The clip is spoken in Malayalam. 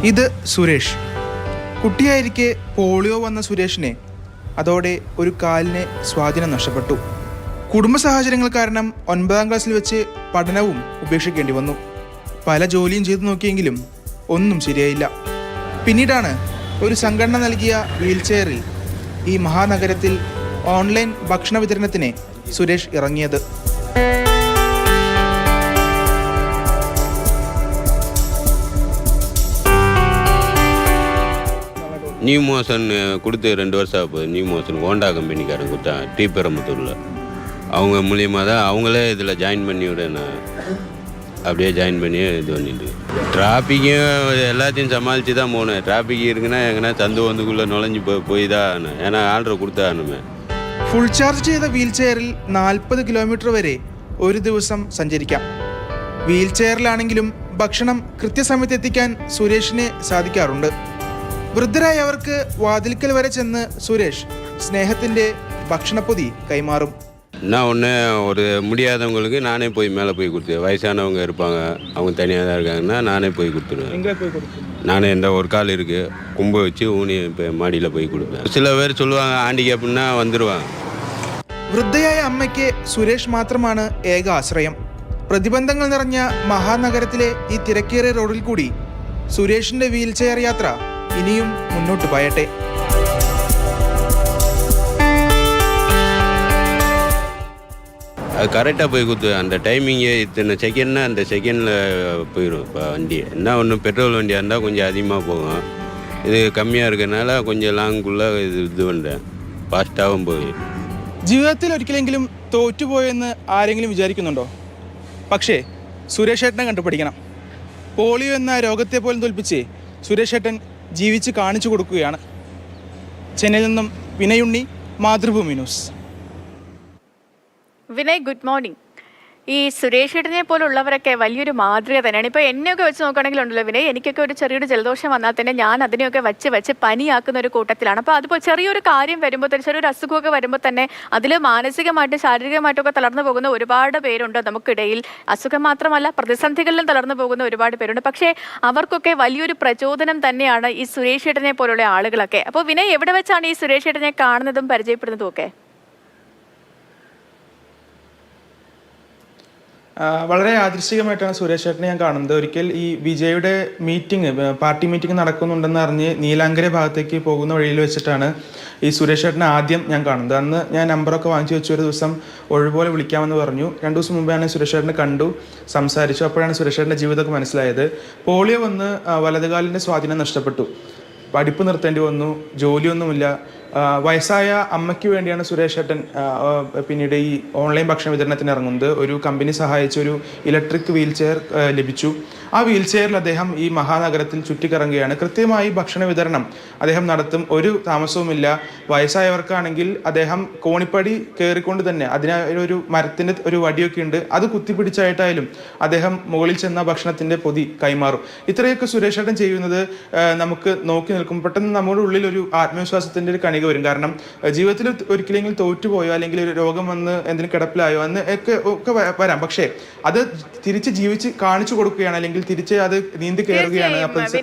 ഇത് സുരേഷ്. കുട്ടിയായിരിക്കെ പോളിയോ വന്ന സുരേഷിനെ അതോടെ ഒരു കാലിന് സ്വാധീനം നഷ്ടപ്പെട്ടു. കുടുംബ സാഹചര്യങ്ങൾ കാരണം 9ാം ക്ലാസ്സിൽ വെച്ച് പഠനവും ഉപേക്ഷിക്കേണ്ടി വന്നു. പല ജോലിയും ചെയ്തു നോക്കിയെങ്കിലും ഒന്നും ശരിയായില്ല. പിന്നീടാണ് ഒരു സംഘടന നൽകിയ വീൽചെയറിൽ ഈ മഹാനഗരത്തിൽ ഓൺലൈൻ ഭക്ഷണ വിതരണത്തിന് സുരേഷ് ഇറങ്ങിയത്. நியூ மோஷன் கொடுத்து 2 வருஷம் ஆகுது. நியூ மோஷன் ஹோண்டா கம்பெனிக்காரன் கொடுத்தான் டீபெரம்பத்தூரில். அவங்க மூலியமாக தான் அவங்களே இதில் ஜாயின் பண்ணி விட நான் அப்படியே ஜாயின் பண்ணி இது பண்ணிட்டு டிராஃபிக்கும் எல்லாத்தையும் சமாளித்து தான் போனேன். டிராஃபிக் இருக்குன்னா எங்கன்னா சந்து வந்துக்குள்ளே நுழைஞ்சு போய் தான், ஏன்னா ஆர்டർ കൊടുത്താനുമേ. ഫുൾ ചാർജ് ചെയ്ത വീൽ ചെയറിൽ 40 കിലോമീറ്റർ വരെ ഒരു ദിവസം സഞ്ചരിക്കാം. വീൽ ചെയറിലാണെങ്കിലും ഭക്ഷണം കൃത്യസമയത്ത് എത്തിക്കാൻ സുരേഷിന് സാധിക്കാറുണ്ട്. വൃദ്ധരായവർക്ക് വാതിൽക്കൽ വരെ ചെന്ന് സുരേഷ് സ്നേഹത്തിൻ്റെ ഭക്ഷണപ്പൊതി കൈമാറും. நான் ஒன்று ஒரு முடியாதவங்களுக்கு நானே போய் மேலே போய் கொடுத்துருவேன். வயசானவங்க இருப்பாங்க, அவங்க தனியாக தான் இருக்காங்கன்னா நானே போய் கொடுத்துருவேன். எங்கே போய் கொடுத்து நானே இந்த ஒரு கால் இருக்குது, கும்பை வச்சு ஊனி இப்போ மாடியில் போய் கொடுப்பேன். சில பேர் சொல்லுவாங்க ஆண்டிகேப்புன்னா வந்துடுவாங்க. വൃദ്ധയായ അമ്മയ്ക്ക് സുരേഷ് മാത്രമാണ് ഏക ആശ്രയം. പ്രതിബന്ധങ്ങൾ നിറഞ്ഞ മഹാനഗരത്തിലെ ഈ തിരക്കേറിയ റോഡിൽ കൂടി സുരേഷിൻ്റെ വീൽ ചെയർ യാത്ര ഇനിയും മുന്നോട്ട് പോയട്ടെ. அது கரெக்டாக போய் கொடுத்துருவேன். அந்த டைமிங்கே இத்தனை செகண்ட்னா அந்த செகண்டில் போயிடும். இப்போ வண்டி என்ன ஒன்று பெட்ரோல் வண்டியாக இருந்தால் கொஞ்சம் அதிகமாக போகும். இது கம்மியாக இருக்கிறதுனால கொஞ்சம் லாங்குள்ளே இது பண்ணுறேன், ഫാസ്റ്റാവും പോയി. ജീവിതത്തിൽ ഒരിക്കലെങ്കിലും തോറ്റുപോയെന്ന് ആരെങ്കിലും വിചാരിക്കുന്നുണ്ടോ? പക്ഷേ സുരേഷ് ഏട്ടനെ കണ്ടുപിടിക്കണം. പോളിയോ എന്ന രോഗത്തെ പോലും തോൽപ്പിച്ച് സുരേഷ് ഏട്ടൻ ജീവിച്ച് കാണിച്ചു കൊടുക്കുകയാണ്. ചെന്നൈയിൽ നിന്നും Vinayunni, Mathrubhumi news. Vinay, good morning. ഈ സുരേഷ് ഏട്ടനെ പോലുള്ളവരൊക്കെ വലിയൊരു മാതൃക തന്നെയാണ്. ഇപ്പോൾ എന്നെയൊക്കെ വെച്ച് നോക്കുകയാണെങ്കിൽ ഉണ്ടല്ലോ വിനയ്, എനിക്കൊക്കെ ഒരു ചെറിയൊരു ജലദോഷം വന്നാൽ തന്നെ ഞാൻ അതിനെയൊക്കെ വെച്ച് പനിയാക്കുന്ന ഒരു കൂട്ടത്തിലാണ്. അപ്പോൾ അതിപ്പോൾ ചെറിയൊരു കാര്യം വരുമ്പോൾ തന്നെ, ചെറിയൊരു അസുഖമൊക്കെ വരുമ്പോൾ തന്നെ അതിൽ മാനസികമായിട്ടും ശാരീരികമായിട്ടൊക്കെ തളർന്നു പോകുന്ന ഒരുപാട് പേരുണ്ട് നമുക്കിടയിൽ. അസുഖം മാത്രമല്ല, പ്രതിസന്ധികളിലും തളർന്നു പോകുന്ന ഒരുപാട് പേരുണ്ട്. പക്ഷേ അവർക്കൊക്കെ വലിയൊരു പ്രചോദനം തന്നെയാണ് ഈ സുരേഷ് ഏട്ടനെ പോലുള്ള ആളുകളൊക്കെ. അപ്പോൾ വിനയ്, എവിടെ വെച്ചാണ് ഈ സുരേഷ് ഏട്ടനെ കാണുന്നതും പരിചയപ്പെടുന്നതും ഒക്കെ? വളരെ യാദൃശ്ചികമായിട്ടാണ് സുരേഷ് ഏട്ടനെ ഞാൻ കാണുന്നത്. ഒരിക്കൽ ഈ വിജയുടെ പാർട്ടി മീറ്റിംഗ് നടക്കുന്നുണ്ടെന്ന് അറിഞ്ഞ് നീലാങ്കര ഭാഗത്തേക്ക് പോകുന്ന വഴിയിൽ വെച്ചിട്ടാണ് ഈ സുരേഷ് ഏട്ടനെ ആദ്യം ഞാൻ കാണുന്നത്. അന്ന് ഞാൻ നമ്പറൊക്കെ വാങ്ങിച്ചു വെച്ചു. ഒരു ദിവസം ഒഴിവുപോലെ വിളിക്കാമെന്ന് പറഞ്ഞു. 2 ദിവസം മുമ്പ് ഞാൻ സുരേഷ് ഏട്ടനെ കണ്ടു, സംസാരിച്ചു. അപ്പോഴാണ് സുരേഷ് ഏട്ടൻ്റെ ജീവിതമൊക്കെ മനസ്സിലായത്. പോളിയോ വന്ന് വലതുകാലിൻ്റെ സ്വാധീനം നഷ്ടപ്പെട്ടു, പഠിപ്പ് നിർത്തേണ്ടി വന്നു, ജോലിയൊന്നുമില്ല. വയസ്സായ അമ്മയ്ക്ക് വേണ്ടിയാണ് സുരേഷ് ഏട്ടൻ പിന്നീട് ഈ ഓൺലൈൻ ഭക്ഷണ വിതരണത്തിന് ഇറങ്ങുന്നത്. ഒരു കമ്പനി സഹായിച്ച ഒരു ഇലക്ട്രിക് വീൽ ചെയർ ലഭിച്ചു. ആ വീൽ ചെയറിൽ അദ്ദേഹം ഈ മഹാനഗരത്തിൽ ചുറ്റിക്കറങ്ങുകയാണ്. കൃത്യമായി ഭക്ഷണ വിതരണം അദ്ദേഹം നടത്തും, ഒരു താമസവുമില്ല. വയസ്സായവർക്കാണെങ്കിൽ അദ്ദേഹം കോണിപ്പടി കയറിക്കൊണ്ട് തന്നെ, അതിനൊരു മരത്തിൻ്റെ ഒരു വടിയൊക്കെ ഉണ്ട്, അത് കുത്തിപ്പിടിച്ചായിട്ടായാലും അദ്ദേഹം മുകളിൽ ചെന്ന ഭക്ഷണത്തിൻ്റെ പൊതി കൈമാറും. ഇത്രയൊക്കെ സുരേഷ് ഏട്ടൻ ചെയ്യുന്നത് നമുക്ക് നോക്കി നിൽക്കും പെട്ടെന്ന് നമ്മുടെ ഉള്ളിൽ ഒരു ആത്മവിശ്വാസത്തിൻ്റെ ഒരു കണിക വരും. കാരണം ജീവിതത്തിൽ ഒരിക്കലെങ്കിലും തോറ്റുപോയോ അല്ലെങ്കിൽ ഒരു രോഗം വന്ന് എന്തെങ്കിലും കിടപ്പിലായോ അന്ന് ഒക്കെ വരാം. പക്ഷേ അത് തിരിച്ച് ജീവിച്ച് കാണിച്ചു കൊടുക്കുകയാണ്, അല്ലെങ്കിൽ തിരിച്ച് അത് നീന്തി കയറുകയാണ്.